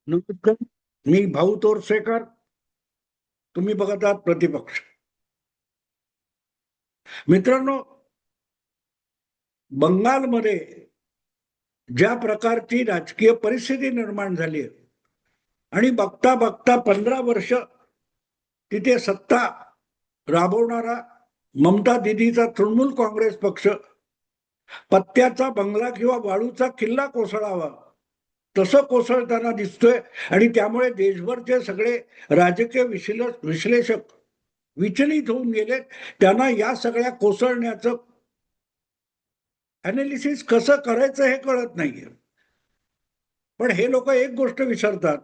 नमस्कार. मी भाऊ तोरसेकर. तुम्ही बघत आहात प्रतिपक्ष. मित्रांनो, बंगालमध्ये ज्या प्रकारची राजकीय परिस्थिती निर्माण झाली आहे आणि बघता बघता 15 वर्ष तिथे सत्ता राबवणारा ममता दिदीचा तृणमूल काँग्रेस पक्ष पत्त्याचा बंगला किंवा वाळूचा किल्ला कोसळावा तसं कोसळताना दिसतोय. आणि त्यामुळे देशभरचे सगळे राजकीय विश्लेषक विचलित होऊन गेले. त्यांना या सगळ्या कोसळण्याचं अनालिसिस कसं करायचं हे कळत नाहीये. पण हे लोक एक गोष्ट विसरतात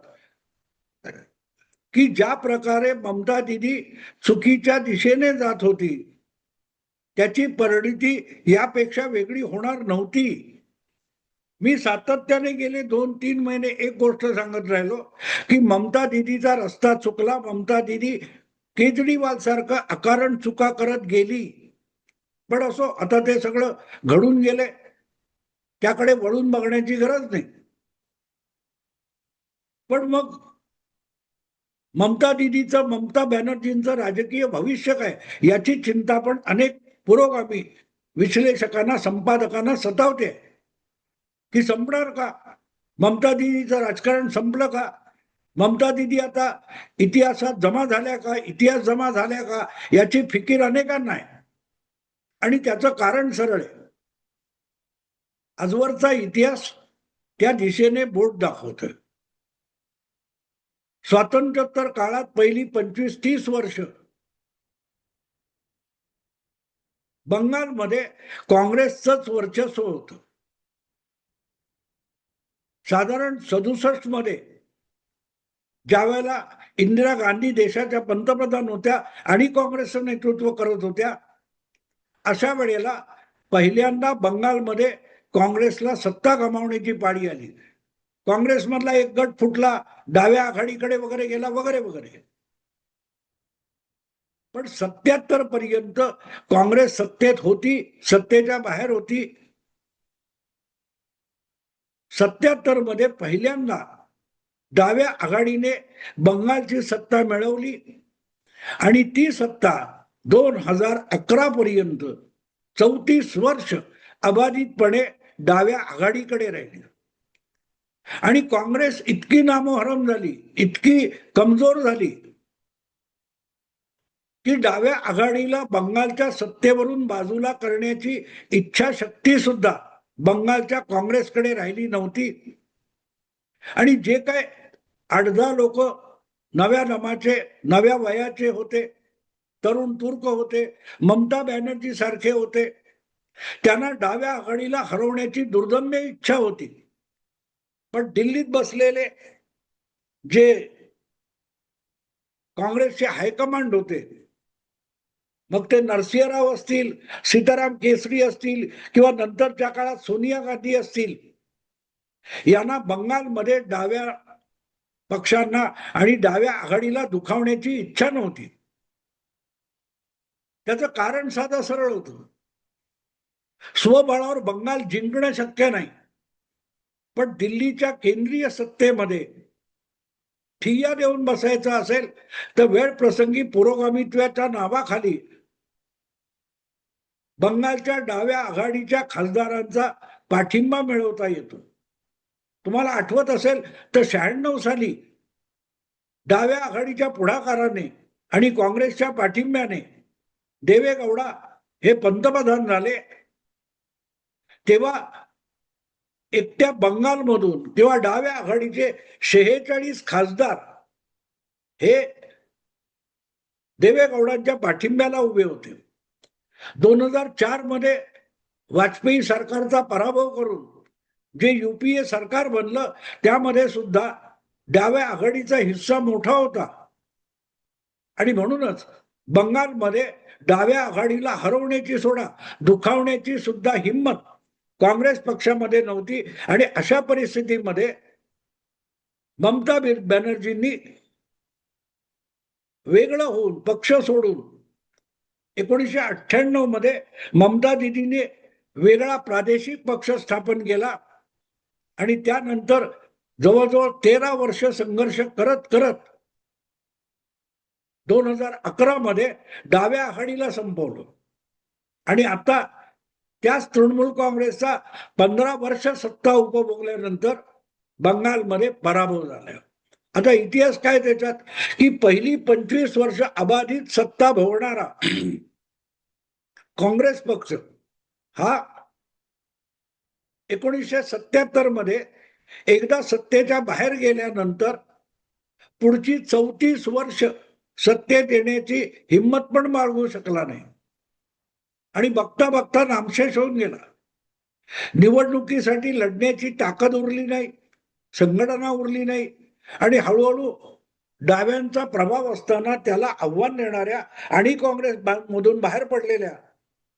की ज्या प्रकारे ममता दिदी चुकीच्या दिशेने जात होती त्याची परिणिती यापेक्षा वेगळी होणार नव्हती. मी सातत्याने गेले 2-3 महिने एक गोष्ट सांगत राहिलो की ममता दिदीचा रस्ता चुकला, ममता दिदी केजरीवाल सारखं अकारण चुका करत गेली. पण असो, आता ते सगळं घडून गेले, त्याकडे वळून बघण्याची गरज नाही. पण मग ममता दिदीचं, ममता बॅनर्जींचं राजकीय भविष्य काय याची चिंता पण अनेक पुरोगामी विश्लेषकांना, संपादकांना सतावते. की संपणार का? ममता दिदीचं राजकारण संपलं का? ममता दिदी आता इतिहासात जमा झाल्या का, इतिहास जमा झाल्या का याची फिकीर अनेकांना आहे. आणि त्याचं कारण सरळ आहे. आजवरचा इतिहास त्या दिशेने बोट दाखवतोय. स्वातंत्र्योत्तर काळात पहिली 25-30 वर्ष बंगालमध्ये काँग्रेसचंच वर्चस्व होतं. साधारण 67 मध्ये ज्या वेळेला इंदिरा गांधी देशाच्या पंतप्रधान होत्या आणि काँग्रेसचं नेतृत्व करत होत्या, अशा वेळेला पहिल्यांदा बंगालमध्ये काँग्रेसला सत्ता गमावण्याची पाळी आली. काँग्रेसमधला एक गट फुटला, डाव्या आघाडीकडे वगैरे गेला, वगैरे वगैरे. पण 77 पर्यंत काँग्रेस सत्तेत होती, सत्तेच्या बाहेर होती. 77 मध्ये पहिल्यांदा डाव्या आघाडीने बंगालची सत्ता मिळवली आणि ती सत्ता 2011 पर्यंत 34 वर्ष अबाधितपणे डाव्या आघाडीकडे राहिली. आणि काँग्रेस इतकी नामोहरम झाली, इतकी कमजोर झाली की डाव्या आघाडीला बंगालच्या सत्तेवरून बाजूला करण्याची इच्छाशक्ती सुद्धा बंगालच्या काँग्रेसकडे राहिली नव्हती. आणि जे काय 8-10 लोक नव्या नामाचे, नव्या वयाचे होते, तरुण तुर्क होते, ममता बॅनर्जी सारखे होते, त्यांना डाव्या आघाडीला हरवण्याची दुर्दम्य इच्छा होती. पण दिल्लीत बसलेले जे काँग्रेसचे हायकमांड होते, मग ते नरसिंहराव असतील, सीताराम केसरी असतील किंवा नंतरच्या काळात सोनिया गांधी असतील, यांना बंगालमध्ये डाव्या पक्षांना आणि डाव्या आघाडीला दुखावण्याची इच्छा नव्हती. त्याचं कारण साधं सरळ होतं. स्वबळावर बंगाल जिंकणं शक्य नाही, पण दिल्लीच्या केंद्रीय सत्तेमध्ये ठिय्या देऊन बसायचं असेल तर वेळ प्रसंगी पुरोगामित्वाच्या नावाखाली बंगालच्या डाव्या आघाडीच्या खासदारांचा पाठिंबा मिळवता येतो. तुम्हाला आठवत असेल तर 96 साली डाव्या आघाडीच्या पुढाकाराने आणि काँग्रेसच्या पाठिंब्याने देवे गौडा हे पंतप्रधान झाले. तेव्हा एकट्या बंगालमधून तेव्हा डाव्या आघाडीचे 46 खासदार हे देवे गौडांच्या पाठिंब्याला उभे होते. 2004 मध्ये वाजपेयी सरकारचा पराभव करून जे युपीए सरकार बनलं त्यामध्ये सुद्धा डाव्या आघाडीचा हिस्सा मोठा होता. आणि म्हणूनच बंगालमध्ये डाव्या आघाडीला हरवण्याची, सोडा दुखावण्याची सुद्धा हिंमत काँग्रेस पक्षामध्ये नव्हती. आणि अशा परिस्थितीमध्ये ममता बॅनर्जींनी वेगळं होऊन, पक्ष सोडून 1998 मध्ये ममता दिदीने वेगळा प्रादेशिक पक्ष स्थापन केला आणि त्यानंतर जवळजवळ 13 वर्ष संघर्ष करत करत 2011 मध्ये डाव्या आघाडीला संपवलं. आणि आता त्याच तृणमूल काँग्रेसचा 15 वर्ष सत्ता उपभोगल्यानंतर बंगालमध्ये पराभव झाला. आता इतिहास काय त्याच्यात, की पहिली 25 वर्ष अबाधित सत्ता भोगणारा काँग्रेस पक्ष हा 1977 मध्ये एकदा सत्तेच्या बाहेर गेल्यानंतर पुढची 34 वर्ष सत्तेत येण्याची हिंमत पण बाळगू शकला नाही आणि बघता बघता नामशेष होऊन गेला. निवडणुकीसाठी लढण्याची ताकद उरली नाही, संघटना उरली नाही आणि हळूहळू डाव्यांचा प्रभाव असताना त्याला आव्हान देणाऱ्या आणि काँग्रेस मधून बाहेर पडलेल्या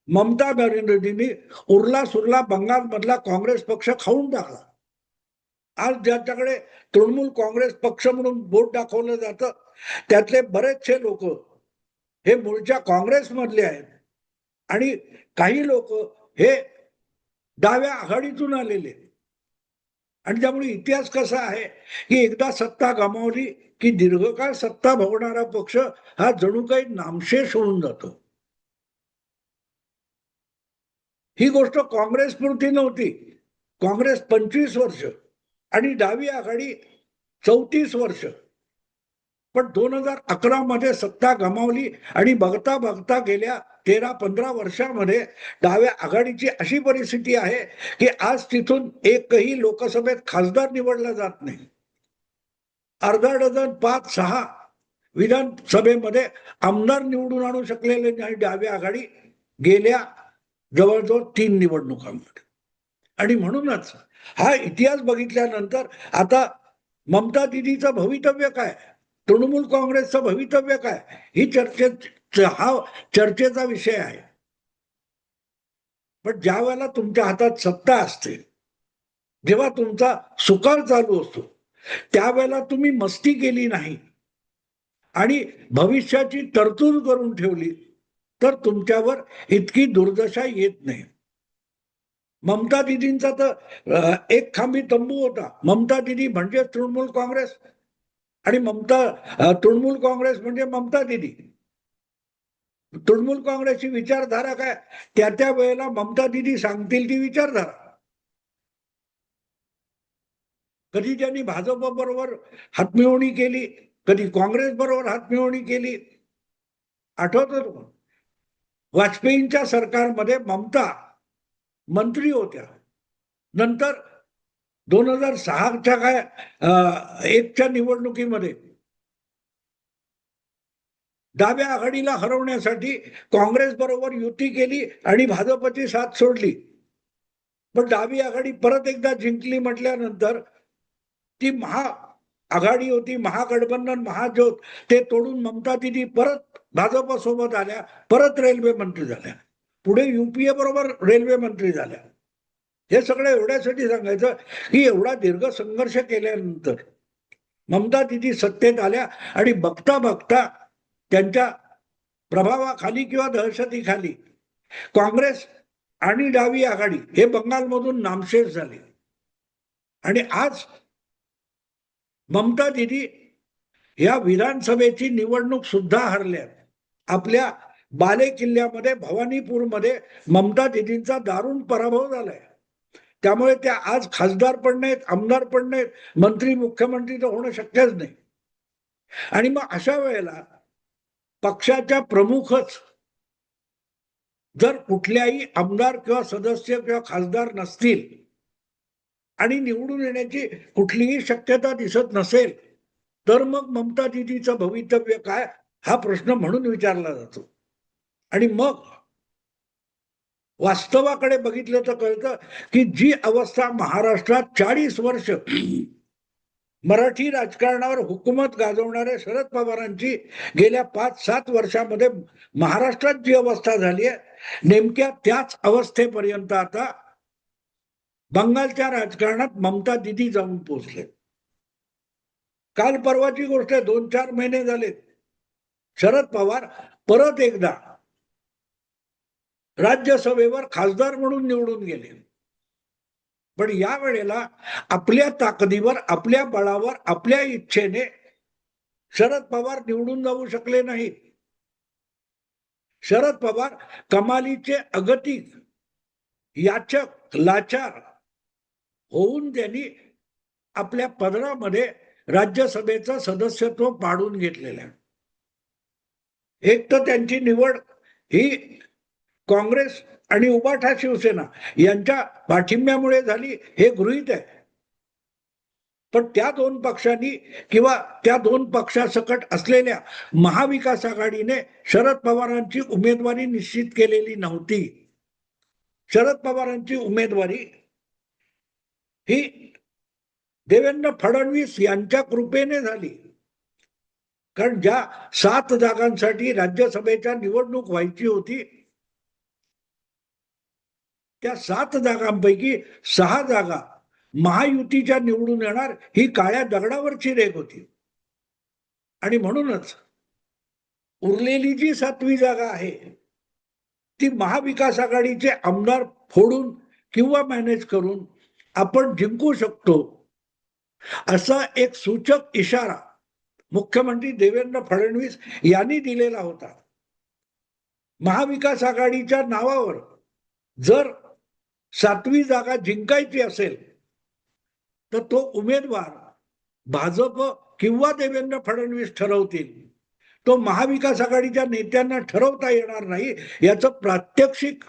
ममता बॅनर्जींनी उरला सुरला बंगालमधला काँग्रेस पक्ष खाऊन टाकला. आज ज्याच्याकडे तृणमूल काँग्रेस पक्ष म्हणून बोट दाखवलं जातं त्यातले बरेचसे लोक हे मूळच्या काँग्रेसमधले आहेत आणि काही लोक हे डाव्या आघाडीतून आलेले. आणि त्यामुळे इतिहास कसा आहे की एकदा सत्ता गमावली की दीर्घकाळ सत्ता भोगणारा पक्ष हा जणू काही नामशेष होऊन जातो. ही गोष्ट काँग्रेस पुरती नव्हती. काँग्रेस 25 वर्ष आणि डावी आघाडी 34 वर्ष. पण 2011 मध्ये सत्ता गमावली आणि बघता बघता गेल्या 13-15 वर्षामध्ये डाव्या आघाडीची अशी परिस्थिती आहे की आज तिथून एकही लोकसभेत खासदार निवडला जात नाही. अर्धा डझन 5-6 विधानसभेमध्ये आमदार निवडून आणू शकलेले नाही डाव्या आघाडी गेल्या जवळजवळ 3 निवडणुकांमध्ये. आणि म्हणूनच हा इतिहास बघितल्यानंतर आता ममता दिदीचं भवितव्य काय, तृणमूल काँग्रेसचं भवितव्य काय, ही हा चर्चेचा विषय आहे. पण ज्या वेळेला तुमच्या हातात सत्ता असते, जेव्हा तुमचा सुकाळ चालू असतो, त्यावेळेला तुम्ही मस्ती केली नाही आणि भविष्याची तरतूद करून ठेवली तर तुमच्यावर इतकी दुर्दशा येत नाही. ममता दिदींचा तर एक खांबी तंबू होता. ममता दिदी म्हणजे तृणमूल काँग्रेस आणि तृणमूल काँग्रेस म्हणजे ममता दिदी. तृणमूल काँग्रेसची विचारधारा काय, त्या त्या वेळेला ममता दिदी सांगतील ती विचारधारा. कधी त्यांनी भाजप बरोबर हातमिळवणी केली, कधी काँग्रेस बरोबर हातमिळवणी केली. आठवतं वाजपेयींच्या सरकारमध्ये ममता मंत्री होत्या. नंतर 2006च्या काय 1च्या निवडणुकीमध्ये डाव्या आघाडीला हरवण्यासाठी काँग्रेस बरोबर युती केली आणि भाजपची साथ सोडली. पण डावी आघाडी परत एकदा जिंकली म्हटल्यानंतर ती महाआघाडी होती, महागठबंधन, महाज्योत, ते तोडून ममता दिदी परत भाजप सोबत आल्या, परत रेल्वे मंत्री झाल्या, पुढे युपीए बरोबर रेल्वे मंत्री झाल्या. हे सगळं एवढ्यासाठी सांगायचं की एवढा दीर्घ संघर्ष केल्यानंतर ममता दिदी सत्तेत आल्या आणि बघता बघता त्यांच्या प्रभावाखाली किंवा दहशतीखाली काँग्रेस आणि डावी आघाडी हे बंगालमधून नामशेष झाले. आणि आज ममता दिदी या विधानसभेची निवडणूक सुद्धा हरल्या. आपल्या बाले किल्ल्यामध्ये भवानीपूरमध्ये ममता दिदींचा दारुण पराभव झालाय. त्यामुळे त्या आज खासदार पण नाहीत, आमदार पण नाहीत, मंत्री मुख्यमंत्री तर होणं शक्यच नाही. आणि मग अशा वेळेला पक्षाच्या प्रमुखच जर कुठल्याही आमदार किंवा सदस्य किंवा खासदार नसतील आणि निवडून येण्याची कुठलीही शक्यता दिसत नसेल तर मग ममता दिदीचं भवितव्य काय हा प्रश्न म्हणून विचारला जातो. आणि मग वास्तवाकडे बघितलं तर कळतं की जी अवस्था महाराष्ट्रात 40 वर्ष मराठी राजकारणावर हुकूमत गाजवणाऱ्या शरद पवारांची गेल्या 5-7 वर्षामध्ये महाराष्ट्रात जी अवस्था झाली आहे, नेमक्या त्याच अवस्थेपर्यंत आता बंगालच्या राजकारणात ममता दिदी जाऊन पोहोचले. काल परवाची गोष्ट आहे, 2-4 महिने झाले शरद पवार परत एकदा राज्यसभेवर खासदार म्हणून निवडून गेले. पण या वेळेला आपल्या ताकदीवर, आपल्या बळावर, आपल्या इच्छेने शरद पवार निवडून जाऊ शकले नाहीत. शरद पवार कमालीचे अगतिक, याचक, लाचार होऊन त्यांनी आपल्या पदरामध्ये राज्यसभेचं सदस्यत्व पाडून घेतलेलं आहे. एक तर त्यांची निवड ही काँग्रेस आणि उबाठा शिवसेना यांच्या पाठिंब्यामुळे झाली हे गृहीत आहे. पण त्या दोन पक्षांनी किंवा त्या दोन पक्षासकट असलेल्या महाविकास आघाडीने शरद पवारांची उमेदवारी निश्चित केलेली नव्हती. शरद पवारांची उमेदवारी ही देवेंद्र फडणवीस यांच्या कृपेने झाली. कारण ज्या 7 जागांसाठी राज्यसभेच्या निवडणूक व्हायची होती, त्या 7 जागांपैकी 6 जागा महायुतीच्या निवडून येणार ही काळ्या दगडावरची रेख होती. आणि म्हणूनच उरलेली जी 7वी जागा आहे ती महाविकास आघाडीचे आमदार फोडून किंवा मॅनेज करून आपण जिंकू शकतो, असा एक सूचक इशारा मुख्यमंत्री देवेंद्र फडणवीस यांनी दिलेला होता. महाविकास आघाडीच्या नावावर जर 7वी जागा जिंकायची असेल तर तो उमेदवार भाजप किंवा देवेंद्र फडणवीस ठरवतील. तो महाविकास आघाडीच्या नेत्यांना ठरवता येणार नाही, याचं प्रात्यक्षिक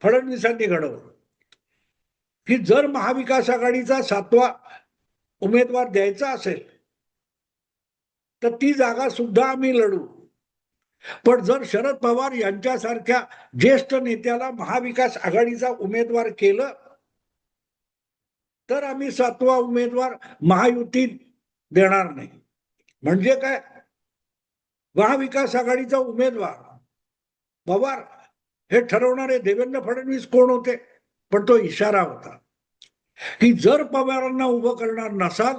फडणवीसांनी घडवलं. की जर महाविकास आघाडीचा 7वा उमेदवार द्यायचा असेल तर ती जागा सुद्धा आम्ही लढू. पण जर शरद पवार यांच्यासारख्या ज्येष्ठ नेत्याला महाविकास आघाडीचा उमेदवार केलं तर आम्ही 7वा उमेदवार महायुतीत देणार नाही. म्हणजे काय, महाविकास आघाडीचा उमेदवार पवार हे ठरवणारे देवेंद्र फडणवीस कोण होते? पण तो इशारा होता की जर पवारांना उभं करणार नसाल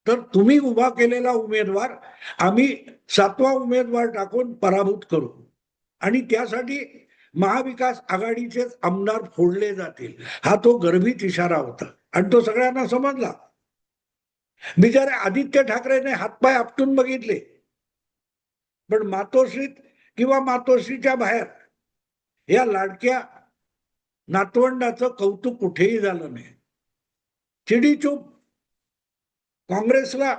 तर तुम्ही उभा केलेला उमेदवार आम्ही 7वा उमेदवार टाकून पराभूत करू आणि त्यासाठी महाविकास आघाडीचेच आमदार फोडले जातील. हा तो गर्भित इशारा होता आणि तो सगळ्यांना समजला. बिचारे आदित्य ठाकरेने हातपाय आपटून बघितले, पण मातोश्रीत किंवा मातोश्रीच्या बाहेर या लाडक्या नातवंडाचं कौतुक कुठेही झालं नाही. चिडीचूप काँग्रेसला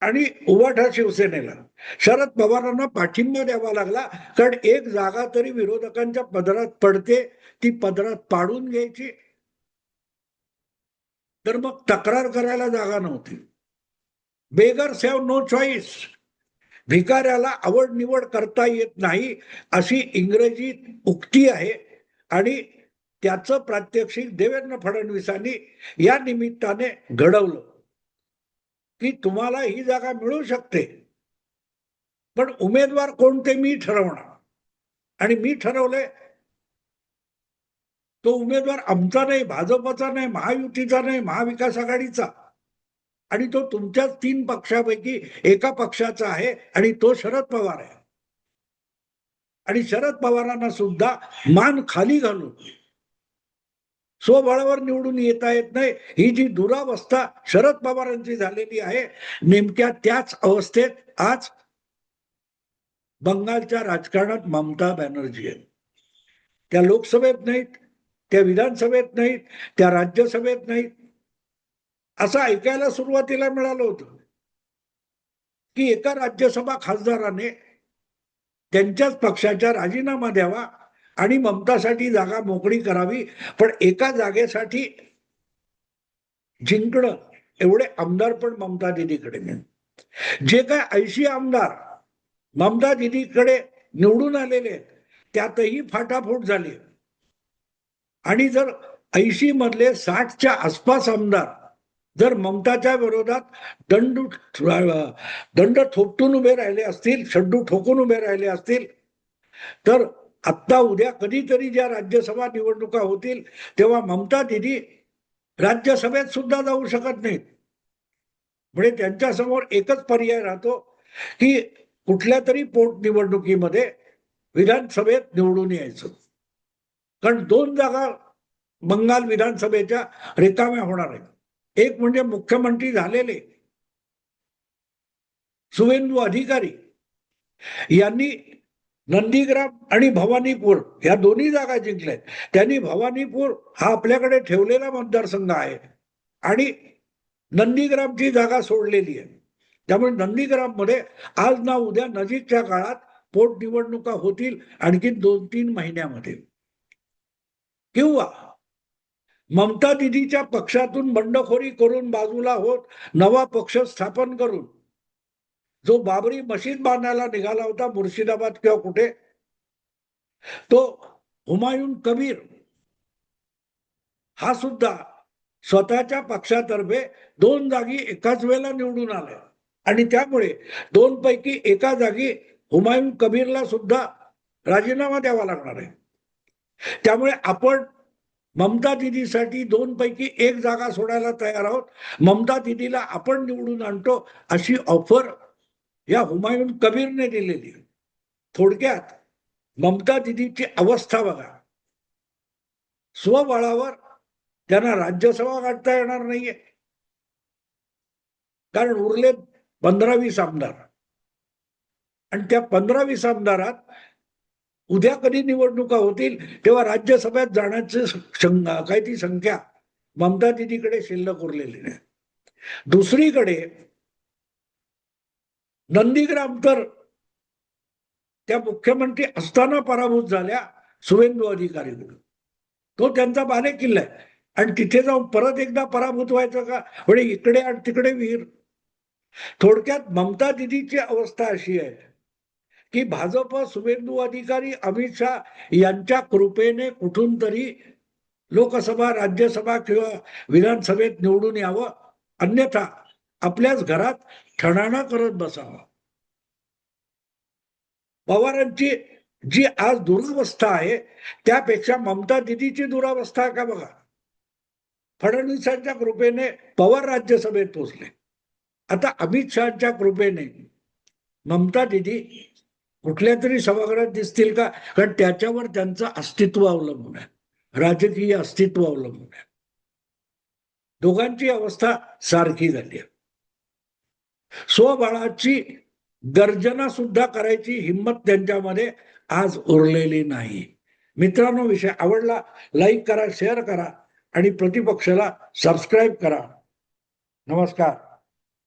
आणि उबाठा शिवसेनेला शरद पवारांना पाठिंबा द्यावा लागला. कारण एक जागा तरी विरोधकांच्या पदरात पडते, ती पदरात पाडून घ्यायची. तर मग तक्रार करायला जागा नव्हती. Beggars have no choice. भिकाऱ्याला आवड निवड करता येत नाही अशी इंग्रजीत उक्ती आहे आणि त्याचं प्रात्यक्षिक देवेंद्र फडणवीसांनी या निमित्ताने घडवलं की तुम्हाला ही जागा मिळू शकते, पण उमेदवार कोणते मी ठरवणार. आणि मी ठरवले तो उमेदवार आमचा नाही, भाजपचा नाही, महायुतीचा नाही, महाविकास आघाडीचा, आणि तो तुमच्याच 3 पक्षापैकी एका पक्षाचा आहे आणि तो शरद पवार आहे. आणि शरद पवारांना सुद्धा मान खाली घालून स्वबळावर निवडून येता येत नाही, ही जी दुरावस्था शरद पवारांची झालेली आहे, नेमक्या त्याच अवस्थेत आज बंगालच्या राजकारणात ममता बॅनर्जी आहेत. त्या लोकसभेत नाहीत, त्या विधानसभेत नाहीत, त्या राज्यसभेत नाहीत. असं ऐकायला सुरुवातीला मिळालं होतं की एका राज्यसभा खासदाराने त्यांच्याच पक्षाच्या राजीनामा द्यावा आणि ममतासाठी जागा मोकळी करावी. पण एका जागेसाठी जिंकणं एवढे आमदार पण ममता दिदीकडे नाही. जे काय 80 आमदार ममता दिदीकडे निवडून आलेले आहेत त्यातही फाटाफूट झाली. आणि जर 80 मधले 60च्या आसपास आमदार जर ममताच्या विरोधात दंड थोपटून उभे राहिले असतील, शड्डू ठोकून उभे राहिले असतील, तर आत्ता उद्या कधीतरी ज्या राज्यसभा निवडणुका होतील तेव्हा ममता दिदी राज्यसभेत सुद्धा जाऊ शकत नाहीत. म्हणजे त्यांच्या समोर एकच पर्याय राहतो की कुठल्या तरी पोटनिवडणुकीमध्ये विधानसभेत निवडून यायचं. कारण 2 जागा बंगाल विधानसभेच्या रिकाम्या होणार आहेत. एक म्हणजे मुख्यमंत्री झालेले शुवेंदू अधिकारी यांनी नंदीग्राम आणि भवानीपूर या दोन्ही जागा जिंकल्यात. त्यांनी भवानीपूर हा आपल्याकडे ठेवलेला मतदारसंघ आहे आणि नंदीग्रामची जागा सोडलेली आहे. त्यामुळे नंदीग्राम मध्ये आज ना उद्या नजीकच्या काळात पोटनिवडणुका होतील आणखी 2-3 महिन्यामध्ये. किंवा ममता दिदीच्या पक्षातून बंडखोरी करून बाजूला होत नवा पक्ष स्थापन करून जो बाबरी मशीद बांधायला निघाला होता मुर्शिदाबाद किंवा कुठे, तो हुमायून कबीर हा सुद्धा स्वतःच्या पक्षातर्फे 2 जागी एकाच वेळेला निवडून आलाय आणि त्यामुळे 2 पैकी एका जागी हुमायून कबीरला सुद्धा राजीनामा द्यावा लागणार आहे. त्यामुळे आपण ममता दिदीसाठी 2 पैकी 1 जागा सोडायला तयार आहोत. ममता दिदीला आपण निवडून आणतो अशी ऑफर या हुमायून कबीरने दिलेली. थोडक्यात ममता दिदीची अवस्था बघा. स्वबळावर त्यांना राज्यसभा गाठता येणार नाहीये, कारण उरले 15-20 आमदार आणि त्या 15-20 आमदारात उद्या कधी निवडणुका होतील तेव्हा राज्यसभेत जाण्याची काय ती संख्या ममता दिदीकडे शिल्लक उरलेली नाही. दुसरीकडे नंदीग्राम तर त्या मुख्यमंत्री असताना पराभूत झाल्या शुवेंदू अधिकारीकडून. तो त्यांचा बालेकिल्ला आहे आणि तिथे जाऊन परत एकदा पराभूत व्हायचं का? म्हणजे इकडे आणि तिकडे विहीर. थोडक्यात ममता दिदीची अवस्था अशी आहे की भाजप, शुवेंदू अधिकारी, अमित शाह यांच्या कृपेने कुठून तरी लोकसभा, राज्यसभा किंवा विधानसभेत निवडून यावं, अन्यथा आपल्याच घरात ठणाणा करत बसावं. पवारांची जी आज दुरावस्था आहे त्यापेक्षा ममता दिदीची दुरावस्था आहे का बघा. फडणवीसांच्या कृपेने पवार राज्यसभेत पोहोचले. आता अमित शहाच्या कृपेने ममता दिदी कुठल्या तरी सभागृहात दिसतील का? कारण त्याच्यावर त्यांचं अस्तित्व अवलंबून आहे, राजकीय अस्तित्व अवलंबून आहे. दोघांची अवस्था सारखी झाली आहे. स्वबळाची गर्जना सुद्धा करायची हिंमत त्यांच्यामध्ये आज उरलेली नाही. मित्रांनो, विषय आवडला लाईक करा, शेअर करा आणि प्रतिपक्षाला सबस्क्राईब करा. नमस्कार.